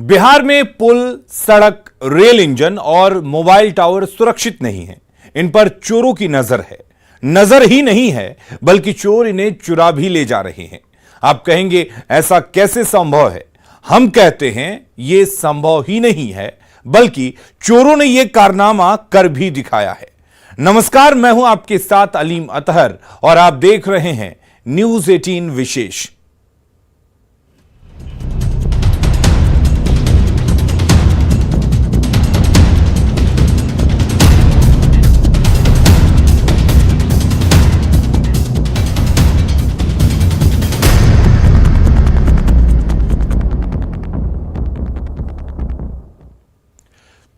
बिहार में पुल, सड़क, rail engine और मोबाइल टावर सुरक्षित नहीं है। इन पर चोरों की नजर है। नजर ही नहीं है बल्कि चोर इन्हें चुरा भी ले जा रहे हैं। आप कहेंगे ऐसा कैसे संभव है? हम कहते हैं यह संभव ही नहीं है बल्कि चोरों ने यह कारनामा कर भी दिखाया है। नमस्कार, मैं हूं आपके साथ अलीम अतहर और आप देख रहे हैं न्यूज 18 विशेष।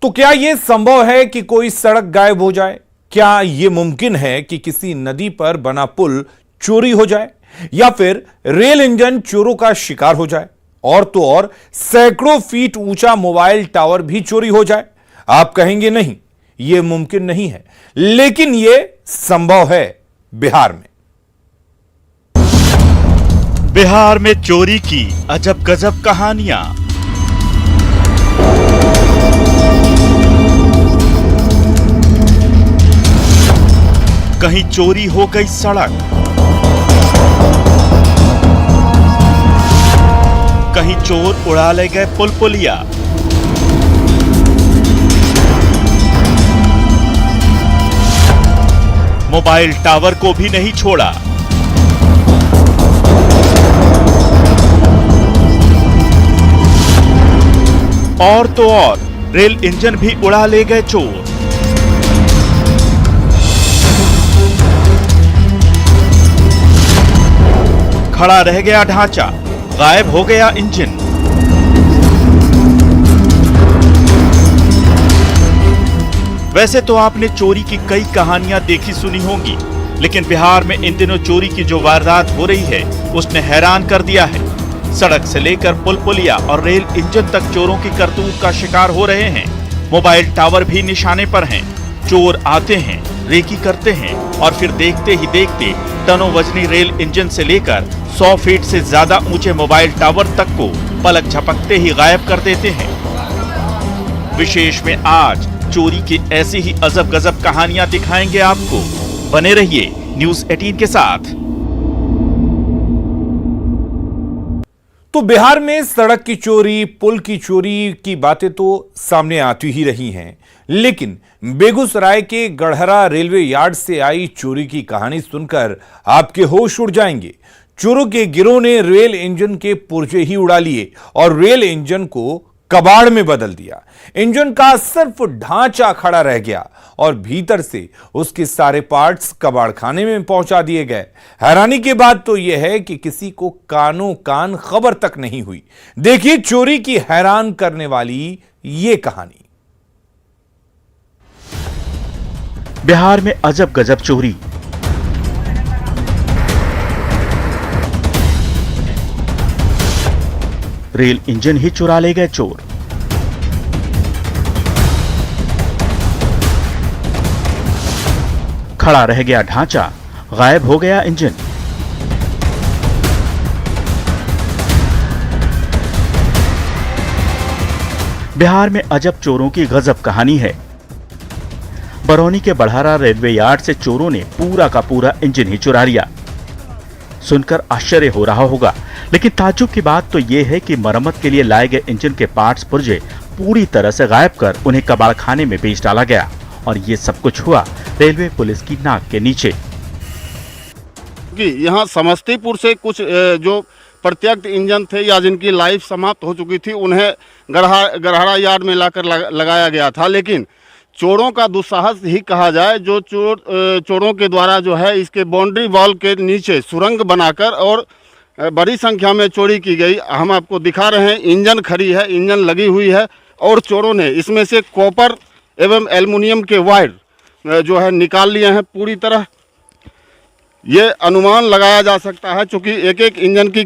तो क्या यह संभव है कि कोई सड़क गायब हो जाए? क्या यह मुमकिन है कि किसी नदी पर बना पुल चोरी हो जाए या फिर रेल इंजन चोरों का शिकार हो जाए? और तो और सैकड़ों फीट ऊंचा मोबाइल टावर भी चोरी हो जाए? आप कहेंगे नहीं, यह मुमकिन नहीं है, लेकिन यह संभव है बिहार में। बिहार में चोरी की अजब गजब कहानियां। कहीं चोरी हो गई सड़क, कहीं चोर उड़ा ले गए पुल पुलिया, मोबाइल टावर को भी नहीं छोड़ा। और तो और रेल इंजन भी उड़ा ले गए चोर। खड़ा रह गया ढांचा, गायब हो गया इंजन। वैसे तो आपने चोरी की कई कहानियां देखी सुनी होंगी, लेकिन बिहार में इन दिनों चोरी की जो वारदात हो रही है उसने हैरान कर दिया है। सड़क से लेकर पुल पुलिया और रेल इंजन तक चोरों की करतूत का शिकार हो रहे हैं। मोबाइल टावर भी निशाने पर हैं। चोर आते हैं, रेकी करते हैं और फिर देखते ही देखते टनों वजनी रेल इंजन से लेकर 100 फीट से ज्यादा ऊंचे मोबाइल टावर तक को पलक झपकते ही गायब कर देते हैं। विशेष में आज चोरी की ऐसी ही अजब गजब कहानियां दिखाएंगे आपको। बने रहिए न्यूज 18 के साथ। तो बिहार में सड़क की चोरी, पुल की चोरी की बातें तो सामने आती ही रही हैं, लेकिन बेगूसराय के गढ़हरा रेलवे यार्ड से आई चोरी की कहानी सुनकर आपके होश उड़ जाएंगे। चोरों के गिरोह ने रेल इंजन के पुर्जे ही उड़ा लिए और रेल इंजन को कबाड़ में बदल दिया। इंजन का सिर्फ ढांचा खड़ा रह गया और भीतर से उसके सारे पार्ट्स कबाड़ खाने में पहुंचा दिए गए। हैरानी की बात तो यह है कि किसी को कानों कान खबर तक नहीं हुई। देखिए चोरी की हैरान करने वाली यह कहानी। बिहार में अजब गजब चोरी। रेल इंजन ही चुरा ले गए चोर। खड़ा रह गया ढांचा, गायब हो गया इंजन। बिहार में अजब चोरों की गजब कहानी है। बरौनी के बढ़ारा रेलवे यार्ड से चोरों ने पूरा का पूरा इंजन ही चुरा लिया। सुनकर आश्चर्य हो रहा होगा, लेकिन ताज्जुब की बात तो यह है कि मरम्मत के लिए लाए गए इंजन के पार्ट्स पुर्जे पूरी तरह से गायब कर उन्हें कबाड़ खाने में बेच डाला गया। और ये सब कुछ हुआ रेलवे पुलिस की नाक के नीचे। यहाँ समस्तीपुर से कुछ जो प्रत्यक्ष इंजन थे या जिनकी लाइफ समाप्त हो चुकी थी उन्हें गढ़हरा यार्ड में लाकर लगाया गया था। लेकिन चोरों का दुस्साहस ही कहा जाए, जो चोरों के द्वारा जो है इसके बाउंड्री वॉल के नीचे सुरंग बनाकर और बड़ी संख्या में चोरी की गई। हम आपको दिखा रहे हैं, इंजन खड़ी है, इंजन लगी हुई है और चोरों ने इसमें से कॉपर एवं एल्युमिनियम के वायर जो है निकाल लिए हैं पूरी तरह। ये अनुमान लगाया जा सकता है क्योंकि एक एक इंजन की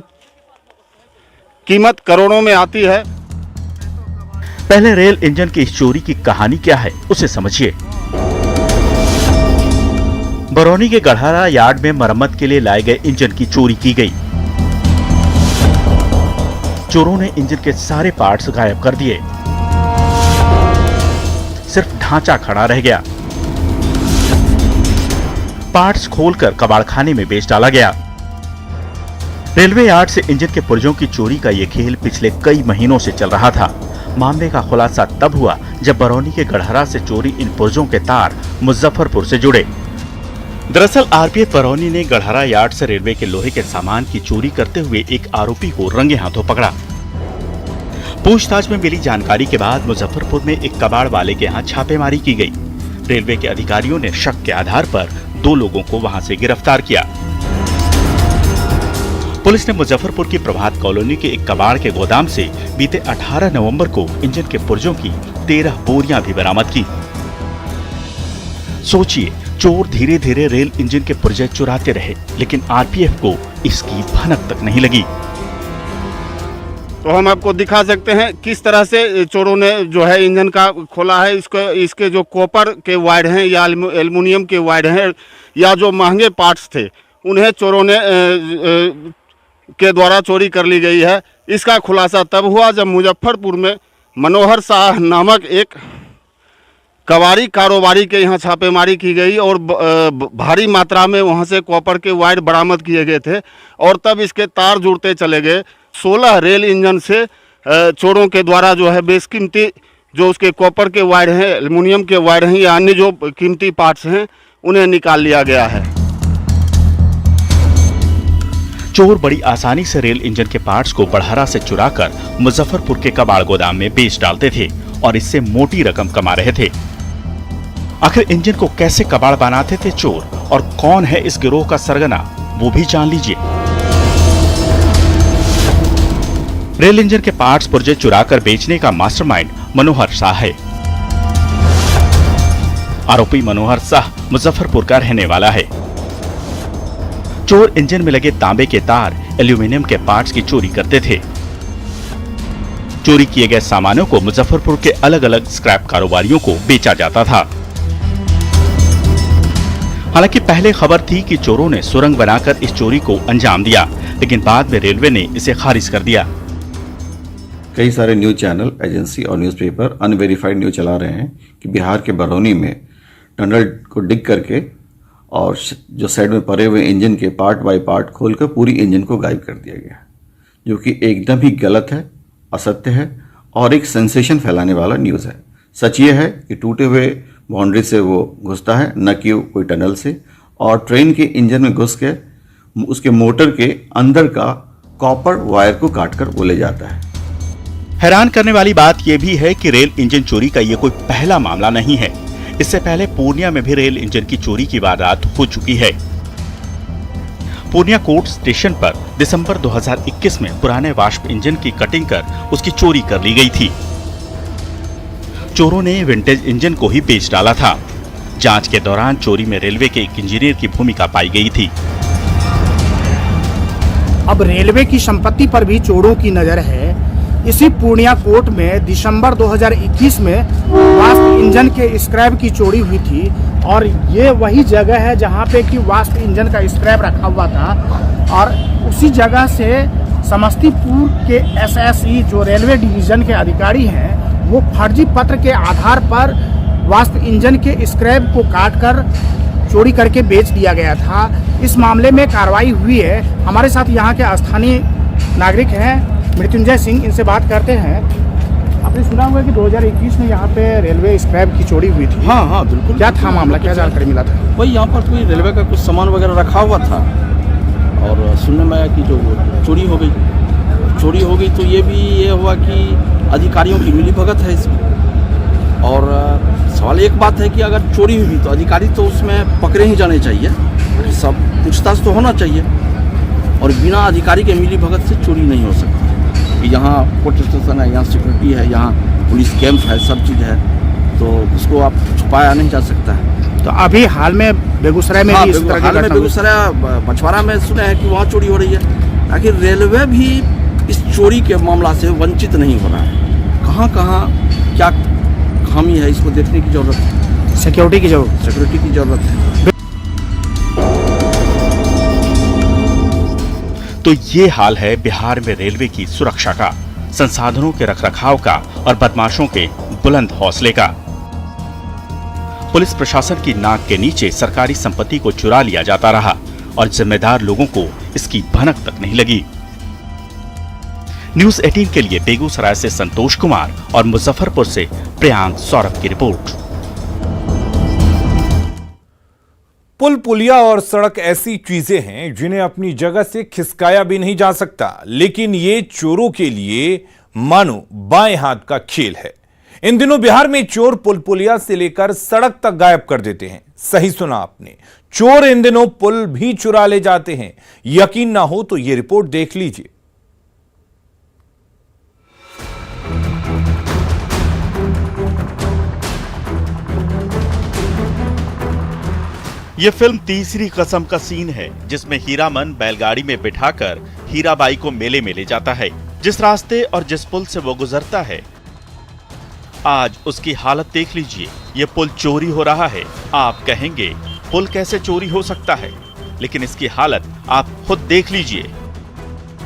कीमत करोड़ों में आती है। पहले रेल इंजन की इस चोरी की कहानी क्या है उसे समझिए। बरौनी के गढ़हरा यार्ड में मरम्मत के लिए लाए गए इंजन की चोरी की गई। चोरों ने इंजन के सारे पार्ट्स गायब कर दिए, सिर्फ ढांचा खड़ा रह गया। पार्ट्स खोलकर कबाड़खाने में बेच डाला गया। रेलवे यार्ड से इंजन के पुर्जों की चोरी का यह खेल पिछले कई महीनों से चल रहा था। मामले का खुलासा तब हुआ जब बरौनी के गढ़हरा से चोरी इन पुर्जों के तार मुजफ्फरपुर से जुड़े। दरअसल आरपीएफ बरौनी ने गढ़हरा यार्ड से रेलवे के लोहे के सामान की चोरी करते हुए एक आरोपी को रंगे हाथों पकड़ा। पूछताछ में मिली जानकारी के बाद मुजफ्फरपुर में एक कबाड़ वाले के यहाँ छापेमारी की गई। रेलवे के अधिकारियों ने शक के आधार पर 2 लोगों को वहां से गिरफ्तार किया। पुलिस ने मुजफ्फरपुर की प्रभात कॉलोनी के एक कबाड़ के गोदाम से बीते 18 नवंबर को इंजन के पुर्जों की 13 बोरियां भी बरामद की। सोचिए, चोर धीरे धीरे रेल इंजन के पुर्जे चुराते रहे, लेकिन आरपीएफ को इसकी भनक तक नहीं लगी। तो हम आपको दिखा सकते हैं किस तरह से चोरों ने जो है इंजन का खोला है। इसके जो कॉपर के वायर हैं या एल्युमिनियम के वायर हैं या जो महंगे पार्ट्स थे, उन्हें चोरों ने के द्वारा चोरी कर ली गई है। इसका खुलासा तब हुआ जब मुजफ्फरपुर में मनोहर शाह नामक एक कबाड़ी कारोबारी के यहाँ छापेमारी की गई और भारी मात्रा में वहाँ से कॉपर के वायर बरामद किए गए थे और तब इसके तार जुड़ते चले गए। 16 रेल इंजन से चोरों के द्वारा जो है बेशकीमती जो उसके कॉपर के वायर हैं, एल्युमिनियम के वायर हैं या अन्य जो कीमती पार्ट्स हैं, उन्हें निकाल लिया गया है। चोर बड़ी आसानी से रेल इंजन के पार्ट्स को गढ़हरा से चुराकर मुजफ्फरपुर के कबाड़ गोदाम में बेच डालते थे और इससे मोटी रकम कमा रहे थे। आखिर इंजन को कैसे कबाड़ बनाते थे चोर और कौन है इस गिरोह का सरगना, वो भी जान लीजिए। रेल इंजन के पार्ट्स पुर्जे चुराकर बेचने का मास्टरमाइंड मनोहर शाह है। आरोपी मनोहर शाह मुजफ्फरपुर का रहने वाला है। चोर इंजन में लगे तांबे के तार, एल्यूमीनियम के पार्ट्स की चोरी करते थे। चोरी किए गए सामानों को मुजफ्फरपुर के अलग अलग स्क्रैप कारोबारियों को बेचा जाता था। हालांकि पहले खबर थी कि चोरों ने सुरंग बनाकर इस चोरी को अंजाम दिया, लेकिन बाद में रेलवे ने इसे खारिज कर दिया। कई सारे न्यूज चैनल, एजेंसी और न्यूज़पेपर अनवेरिफाइड न्यूज चला रहे हैं कि बिहार के बरौनी में टनल को डिग करके और जो साइड में पड़े हुए इंजन के पार्ट बाय पार्ट खोलकर पूरी इंजन को गायब कर दिया गया, जो कि एकदम ही गलत है, असत्य है और एक सेंसेशन फैलाने वाला न्यूज़ है। सच ये है कि टूटे हुए बाउंड्री से वो घुसता है, न कि कोई टनल से, और ट्रेन के इंजन में घुस के उसके मोटर के अंदर का कॉपर वायर को काटकर वो ले जाता है। हैरान करने वाली बात यह भी है कि रेल इंजन चोरी का ये कोई पहला मामला नहीं है। इससे पहले पूर्णिया में भी रेल इंजन की चोरी की वारदात हो चुकी है। पूर्णिया कोर्ट स्टेशन पर दिसंबर 2021 में पुराने वाष्प इंजन की कटिंग कर उसकी चोरी कर ली गई थी। चोरों ने विंटेज इंजन को ही बेच डाला था। जांच के दौरान चोरी में रेलवे के एक इंजीनियर की भूमिका पाई गई थी। अब रेलवे की संपत्ति पर भी चोरों की नजर है। इसी पूर्णिया कोर्ट में दिसंबर 2021 में वाष्प इंजन के स्क्रैप की चोरी हुई थी और ये वही जगह है जहाँ पे कि वाष्प इंजन का स्क्रैप रखा हुआ था और उसी जगह से समस्तीपुर के एसएसई जो रेलवे डिवीजन के अधिकारी हैं, वो फर्जी पत्र के आधार पर वाष्प इंजन के स्क्रैप को काटकर चोरी करके बेच दिया गया था। इस मामले में कार्रवाई हुई है। हमारे साथ यहाँ के स्थानीय नागरिक हैं मृत्युंजय सिंह, इनसे बात करते हैं। आपने सुना होगा कि 2021 में यहाँ पे रेलवे स्क्रैप की चोरी हुई थी। हाँ बिल्कुल। क्या था मामला, क्या जानकारी मिला था? वही यहाँ पर कोई रेलवे का कुछ सामान वगैरह रखा हुआ था और सुनने में आया कि जो चोरी हो गई तो ये हुआ कि अधिकारियों की मिलीभगत है इसमें। और सवाल एक बात है कि अगर चोरी हुई तो अधिकारी तो उसमें पकड़े ही जाने चाहिए, सब पूछताछ तो होना चाहिए और बिना अधिकारी के मिलीभगत से चोरी नहीं हो सकती। यहाँ कोर्ट स्टेशन है, यहाँ सिक्योरिटी है, यहाँ पुलिस कैंप है, सब चीज़ है, तो उसको आप छुपाया नहीं जा सकता है। तो अभी हाल में बेगूसराय में भी इस तरह की घटना बेगूसराय मछुआरा में सुने हैं कि वहाँ चोरी हो रही है। आखिर रेलवे भी इस चोरी के मामला से वंचित नहीं हो रहा है। कहाँ क्या खामी है, इसको देखने की जरूरत है। सिक्योरिटी की जरूरत है। तो ये हाल है बिहार में रेलवे की सुरक्षा का। संसाधनों के रखरखाव का और बदमाशों के बुलंद हौसले का। पुलिस प्रशासन की नाक के नीचे सरकारी संपत्ति को चुरा लिया जाता रहा और जिम्मेदार लोगों को इसकी भनक तक नहीं लगी। न्यूज़ 18 के लिए बेगूसराय से संतोष कुमार और मुजफ्फरपुर से प्रियांक सौरभ की रिपोर्ट। पुल पुलिया और सड़क ऐसी चीजें हैं जिन्हें अपनी जगह से खिसकाया भी नहीं जा सकता, लेकिन ये चोरों के लिए मानो बाएं हाथ का खेल है। इन दिनों बिहार में चोर पुल पुलिया से लेकर सड़क तक गायब कर देते हैं। सही सुना आपने, चोर इन दिनों पुल भी चुरा ले जाते हैं। यकीन ना हो तो यह रिपोर्ट देख लीजिए। ये फिल्म तीसरी कसम का सीन है, जिसमें हीरामन बैलगाड़ी में बिठाकर हीराबाई को मेले में ले जाता है। जिस रास्ते और जिस पुल से वो गुजरता है, आज उसकी हालत देख लीजिए। ये पुल चोरी हो रहा है। आप कहेंगे पुल कैसे चोरी हो सकता है, लेकिन इसकी हालत आप खुद देख लीजिए।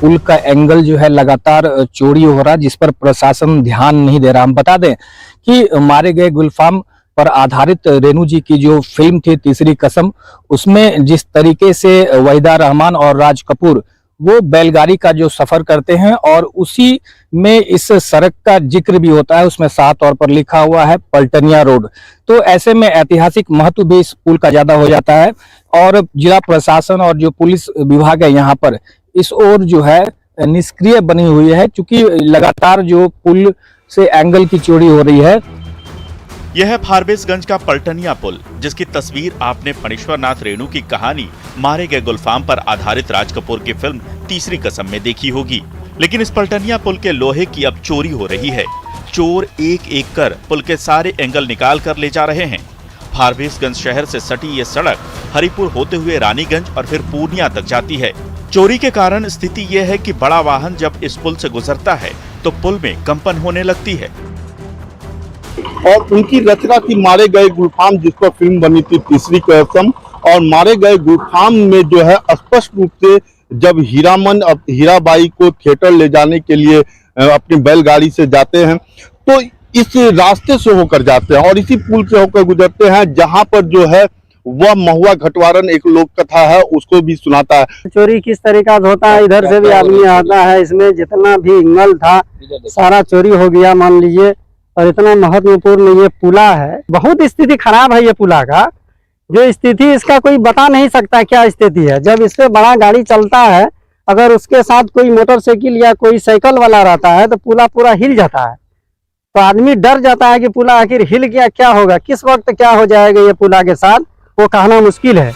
पुल का एंगल जो है लगातार चोरी हो रहा है, जिस पर प्रशासन ध्यान नहीं दे रहा। हम बता दें कि मारे गए गुलफाम पर आधारित रेणु जी की जो फिल्म थी तीसरी कसम, उसमें जिस तरीके से वहीदा रहमान और राज कपूर वो बैलगाड़ी का जो सफर करते हैं और उसी में इस सड़क का जिक्र भी होता है, उसमें साफ तौर पर लिखा हुआ है पलटनिया रोड। तो ऐसे में ऐतिहासिक महत्व भी इस पुल का ज्यादा हो जाता है और जिला प्रशासन और जो पुलिस विभाग है यहाँ पर इस ओर जो है निष्क्रिय बनी हुई है, क्योंकि लगातार जो पुल से एंगल की चोरी हो रही है। यह है फारबिसगंज का पलटनिया पुल, जिसकी तस्वीर आपने फणीश्वरनाथ रेणु की कहानी मारे गए गुलफाम पर आधारित राज कपूर की फिल्म तीसरी कसम में देखी होगी। लेकिन इस पलटनिया पुल के लोहे की अब चोरी हो रही है। चोर एक एक कर पुल के सारे एंगल निकाल कर ले जा रहे हैं। फारबिसगंज शहर से सटी ये सड़क हरिपुर होते हुए रानीगंज और फिर पूर्णिया तक जाती है। चोरी के कारण स्थिति यह है कि बड़ा वाहन जब इस पुल से गुजरता है तो पुल में कंपन होने लगती है। और उनकी रचना थी मारे गए गुलफाम, जिस पर फिल्म बनी थी तीसरी कसम। और मारे गए गुलफाम में जो है स्पष्ट रूप से जब हीरामन हीराबाई को थिएटर ले जाने के लिए अपनी बैलगाड़ी से जाते हैं तो इस रास्ते से होकर जाते हैं और इसी पुल से होकर गुजरते हैं, जहां पर जो है वह महुआ घटवारन एक लोक कथा है उसको भी सुनाता है। चोरी किस तरीका से होता है, इधर से भी आदमी आता है, इसमें जितना भी एंगल था सारा चोरी हो गया मान लीजिए। और इतना महत्वपूर्ण ये पुला है, बहुत स्थिति खराब है ये पुला का। जो स्थिति इसका कोई बता नहीं सकता क्या स्थिति है। जब इस पे बड़ा गाड़ी चलता है, अगर उसके साथ कोई मोटरसाइकिल या कोई साइकिल वाला रहता है तो पुला पूरा हिल जाता है। तो आदमी डर जाता है कि पुला आखिर हिल गया, क्या होगा, किस वक्त क्या हो जाएगा ये पुला के साथ, वो कहना मुश्किल है।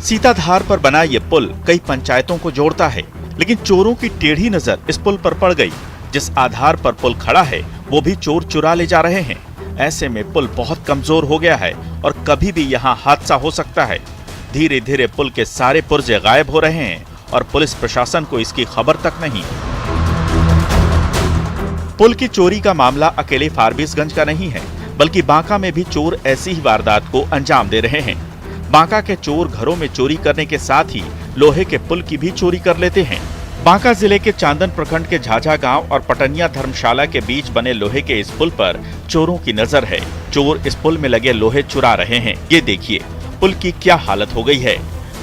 सीताधार पर बना ये पुल कई पंचायतों को जोड़ता है, लेकिन चोरों की टेढ़ी नजर इस पुल पर पड़ गई। जिस आधार पर पुल खड़ा है वो भी चोर चुरा ले जा रहे हैं। ऐसे में पुल बहुत कमजोर हो गया है और कभी भी यहाँ हादसा हो सकता है। धीरे धीरे पुल के सारे पुर्जे गायब हो रहे हैं और पुलिस प्रशासन को इसकी खबर तक नहीं। पुल की चोरी का मामला अकेले फारबिसगंज का नहीं है, बल्कि बांका में भी चोर ऐसी ही वारदात को अंजाम दे रहे हैं। बांका के चोर घरों में चोरी करने के साथ ही लोहे के पुल की भी चोरी कर लेते हैं। बांका जिले के चांदन प्रखंड के झाझा गांव और पटनिया धर्मशाला के बीच बने लोहे के इस पुल पर चोरों की नजर है। चोर इस पुल में लगे लोहे चुरा रहे हैं। ये देखिए पुल की क्या हालत हो गई है।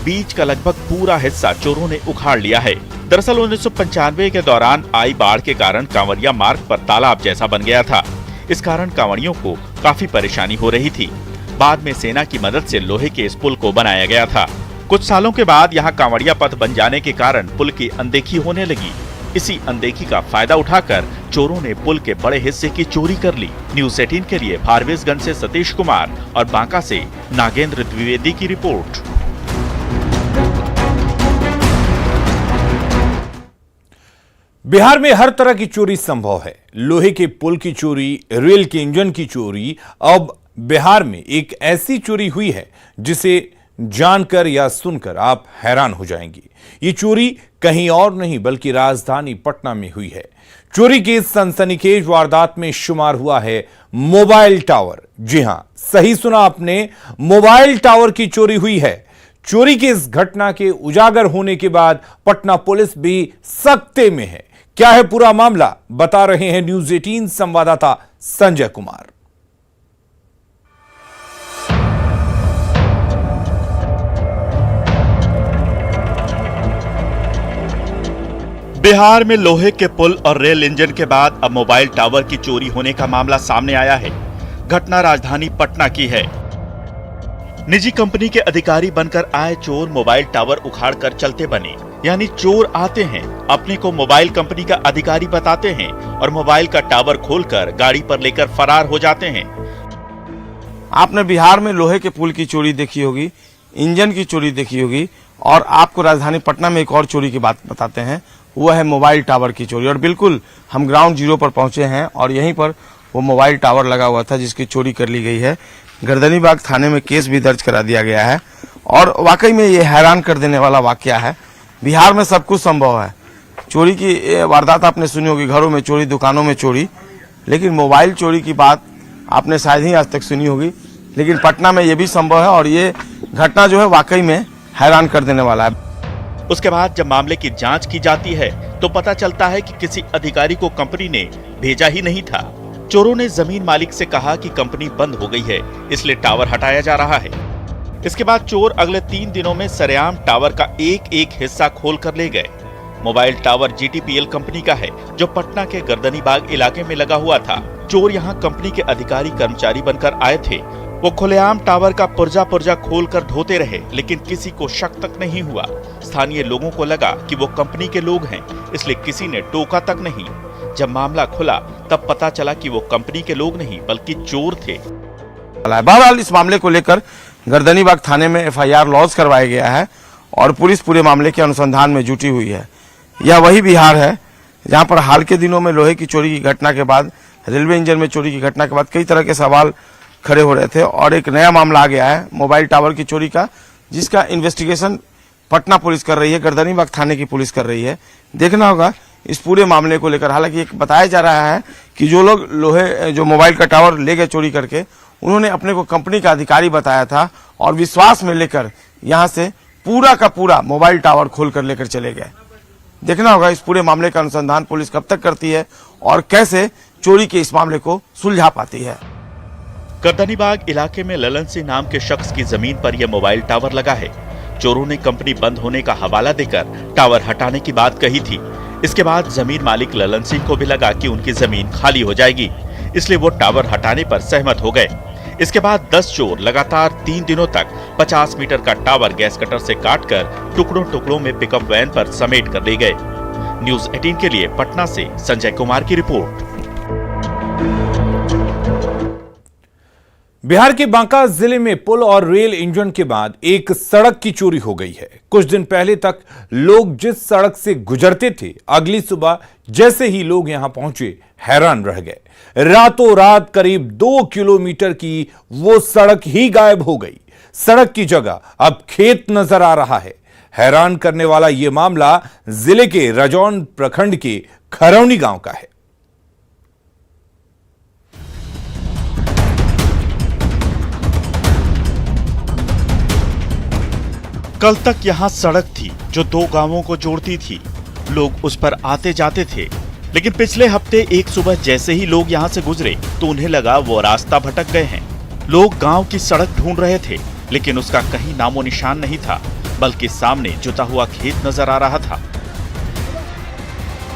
बीच का लगभग पूरा हिस्सा चोरों ने उखाड़ लिया है। दरअसल 1995 के दौरान आई बाढ़ के कारण कांवरिया मार्ग पर तालाब जैसा बन गया था। इस कारण कांवड़ियों को काफी परेशानी हो रही थी। बाद में सेना की मदद से लोहे के इस पुल को बनाया गया था। कुछ सालों के बाद यहाँ कांवड़िया पथ बन जाने के कारण पुल की अनदेखी होने लगी। इसी अनदेखी का फायदा उठाकर चोरों ने पुल के बड़े हिस्से की चोरी कर ली। न्यूज़ 18 के लिए फारबिसगंज से सतीश कुमार और बांका से नागेंद्र द्विवेदी की रिपोर्ट। बिहार में हर तरह की चोरी संभव है। लोहे के पुल की चोरी, रेल के इंजन की चोरी। अब बिहार में एक ऐसी चोरी हुई है जिसे जानकर या सुनकर आप हैरान हो जाएंगे। ये चोरी कहीं और नहीं बल्कि राजधानी पटना में हुई है। चोरी की इस सनसनीखेज वारदात में शुमार हुआ है मोबाइल टावर। जी हां, सही सुना आपने, मोबाइल टावर की चोरी हुई है। चोरी की इस घटना के उजागर होने के बाद पटना पुलिस भी सख्ते में है। क्या है पूरा मामला, बता रहे हैं न्यूज 18 संवाददाता संजय कुमार। बिहार में लोहे के पुल और रेल इंजन के बाद अब मोबाइल टावर की चोरी होने का मामला सामने आया है। घटना राजधानी पटना की है। निजी कंपनी के अधिकारी बनकर आए चोर मोबाइल टावर उखाड़कर चलते बने। यानी चोर आते हैं, अपने को मोबाइल कंपनी का अधिकारी बताते हैं और मोबाइल का टावर खोलकर गाड़ी पर लेकर फरार हो जाते हैं। आपने बिहार में लोहे के पुल की चोरी देखी होगी, इंजन की चोरी देखी होगी, और आपको राजधानी पटना में एक और चोरी की बात बताते हैं, वो है मोबाइल टावर की चोरी। और बिल्कुल हम ग्राउंड जीरो पर पहुंचे हैं और यहीं पर वो मोबाइल टावर लगा हुआ था जिसकी चोरी कर ली गई है। गर्दनीबाग थाने में केस भी दर्ज करा दिया गया है और वाकई में ये हैरान कर देने वाला वाकया है। बिहार में सब कुछ संभव है। चोरी की वारदात आपने सुनी होगी, घरों में चोरी, दुकानों में चोरी, लेकिन मोबाइल चोरी की बात आपने शायद ही आज तक सुनी होगी। लेकिन पटना में ये भी संभव है और ये घटना जो है वाकई में हैरान कर देने वाला है। उसके बाद जब मामले की जांच की जाती है तो पता चलता है कि किसी अधिकारी को कंपनी ने भेजा ही नहीं था। चोरों ने जमीन मालिक से कहा कि कंपनी बंद हो गई है, इसलिए टावर हटाया जा रहा है। इसके बाद चोर अगले 3 दिनों में सरेआम टावर का एक एक हिस्सा खोल कर ले गए। मोबाइल टावर GTPL कंपनी का है जो पटना के गर्दनीबाग इलाके में लगा हुआ था। चोर यहाँ कंपनी के अधिकारी कर्मचारी बनकर आए थे। वो खुलेआम टावर का पुर्जा खोलकर ढोते रहे, लेकिन किसी को शक तक नहीं हुआ। स्थानीय लोगों को लगा कि वो कंपनी के लोग हैं, इसलिए किसी ने टोका तक नहीं। जब मामला खुला तब पता चला कि वो कंपनी के लोग नहीं बल्कि चोर थे। बहरहाल इस मामले को लेकर गर्दनीबाग थाने में FIR लॉन्च करवाया गया है और पुलिस पूरे मामले के अनुसंधान में जुटी हुई है। यह वही बिहार है जहां पर हाल के दिनों में लोहे की चोरी की घटना के बाद, रेलवे इंजन में चोरी की घटना के बाद कई तरह के सवाल खड़े हो रहे थे और एक नया मामला आ गया है मोबाइल टावर की चोरी का, जिसका इन्वेस्टिगेशन पटना पुलिस कर रही है, गर्दनीबाग थाने की पुलिस कर रही है। देखना होगा इस पूरे मामले को लेकर। हालांकि एक बताया जा रहा है कि जो लोग जो मोबाइल का टावर ले गए चोरी करके, उन्होंने अपने को कंपनी का अधिकारी बताया था और विश्वास में लेकर यहां से पूरा का पूरा मोबाइल टावर खोल कर लेकर चले गए। देखना होगा इस पूरे मामले का अनुसंधान पुलिस कब तक करती है और कैसे चोरी के इस मामले को सुलझा पाती है। गर्दनीबाग इलाके में ललन सिंह नाम के शख्स की जमीन पर यह मोबाइल टावर लगा है। चोरों ने कंपनी बंद होने का हवाला देकर टावर हटाने की बात कही थी। इसके बाद जमीन मालिक ललन सिंह को भी लगा कि उनकी जमीन खाली हो जाएगी, इसलिए वो टावर हटाने पर सहमत हो गए। इसके बाद 10 चोर लगातार 3 दिनों तक 50 मीटर का टावर गैस कटर से काटकर टुकड़ों में पिकअप वैन पर समेट कर ले गए। न्यूज 18 के लिए पटना से संजय कुमार की रिपोर्ट। बिहार के बांका जिले में पुल और रेल इंजन के बाद एक सड़क की चोरी हो गई है। कुछ दिन पहले तक लोग जिस सड़क से गुजरते थे, अगली सुबह जैसे ही लोग यहां पहुंचे हैरान रह गए। रातों रात करीब 2 किलोमीटर की वो सड़क ही गायब हो गई। सड़क की जगह अब खेत नजर आ रहा है। हैरान करने वाला यह मामला जिले के रजौन प्रखंड के खरौनी गांव का है। कल तक यहाँ सड़क थी जो 2 गांवों को जोड़ती थी। लोग उस पर आते जाते थे, लेकिन पिछले हफ्ते एक सुबह जैसे ही लोग यहाँ से गुजरे तो उन्हें लगा वो रास्ता भटक गए हैं। लोग गांव की सड़क ढूंढ रहे थे, लेकिन उसका कहीं नामो निशान नहीं था, बल्कि सामने जुता हुआ खेत नजर आ रहा था।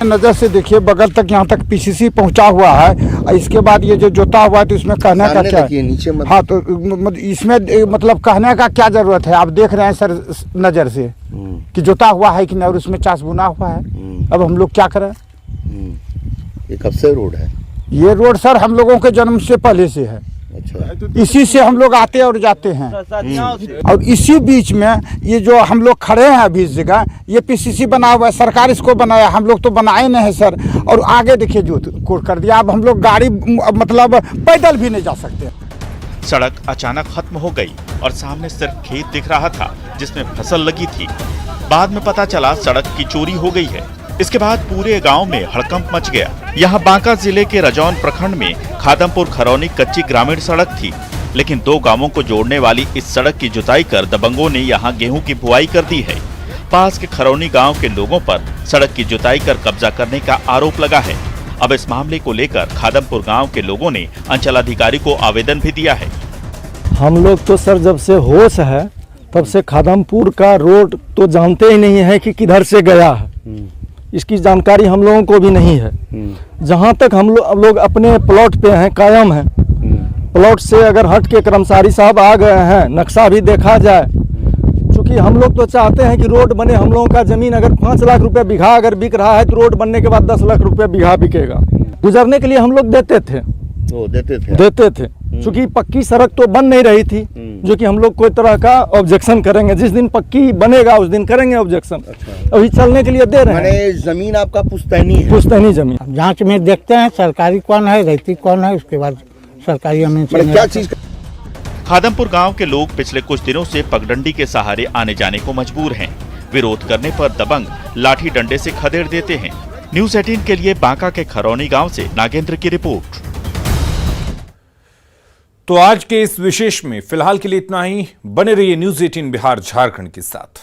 नजर से देखिए, बगल तक यहाँ तक PCC पहुँचा हुआ है। इसके बाद ये जो जोता हुआ है तो इसमें कहने का क्या है? नीचे हाँ, तो इसमें मतलब कहने का क्या जरूरत है? आप देख रहे हैं सर नजर से कि जोता हुआ है कि नहीं, और उसमें चास बुना हुआ है। अब हम लोग क्या करें? ये कब से रोड है? ये रोड सर हम लोगों के जन्म से पहले से है। अच्छा। इसी से हम लोग आते और जाते हैं। और इसी बीच में ये जो हम लोग खड़े हैं अभी इस जगह, ये PCC बना हुआ है, सरकार इसको बनाया, हम लोग तो बनाए नहीं है सर। और आगे देखिए जो कोड कर दिया, अब हम लोग गाड़ी मतलब पैदल भी नहीं जा सकते। सड़क अचानक खत्म हो गई और सामने सिर्फ खेत दिख रहा था जिसमें फसल लगी थी। बाद में पता चला सड़क की चोरी हो गई है। इसके बाद पूरे गांव में हड़कंप मच गया। यहाँ बांका जिले के रजौन प्रखंड में खादमपुर खरौनी कच्ची ग्रामीण सड़क थी, लेकिन 2 गांवों को जोड़ने वाली इस सड़क की जुताई कर दबंगों ने यहाँ गेहूं की बुआई कर दी है। पास के खरौनी गांव के लोगों पर सड़क की जुताई कर कब्जा करने का आरोप लगा है। अब इस मामले को लेकर खादमपुर गांव के लोगों ने अंचल अधिकारी को आवेदन भी दिया है। हम लोग तो सर जब से होश है तब से खादमपुर का रोड तो जानते ही नहीं है कि किधर से गया है, इसकी जानकारी हम लोगों को भी नहीं है। जहाँ तक हम लोग अपने प्लॉट पे हैं, कायम हैं, प्लॉट से अगर हट के कर्मचारी साहब आ गए हैं, नक्शा भी देखा जाए, क्योंकि हम लोग तो चाहते हैं कि रोड बने। हम लोगों का जमीन अगर 5 लाख रुपए बीघा अगर बिक रहा है तो रोड बनने के बाद 10 लाख रुपए बीघा बिकेगा। गुजरने के लिए हम लोग देते थे क्योंकि पक्की सड़क तो बन नहीं रही थी, जो कि हम लोग कोई तरह का ऑब्जेक्शन करेंगे। जिस दिन पक्की बनेगा उस दिन करेंगे ऑब्जेक्शन। अभी चलने के लिए दे रहे हैं। जमीन आपका पुश्तैनी है? पुश्तैनी जमीन। जांच में देखते हैं सरकारी कौन है, रैयती कौन है, उसके बाद सरकारी जमीन से क्या चीज? खादमपुर गांव के लोग पिछले कुछ दिनों से पगडंडी के सहारे आने जाने को मजबूर हैं। विरोध करने पर दबंग लाठी डंडे से खदेड़ देते हैं। न्यूज़ 18 के लिए बांका के खरौनी गांव से नागेंद्र की रिपोर्ट। तो आज के इस विशेष में फिलहाल के लिए इतना ही। बने रहिए न्यूज़ 18 बिहार झारखंड के साथ।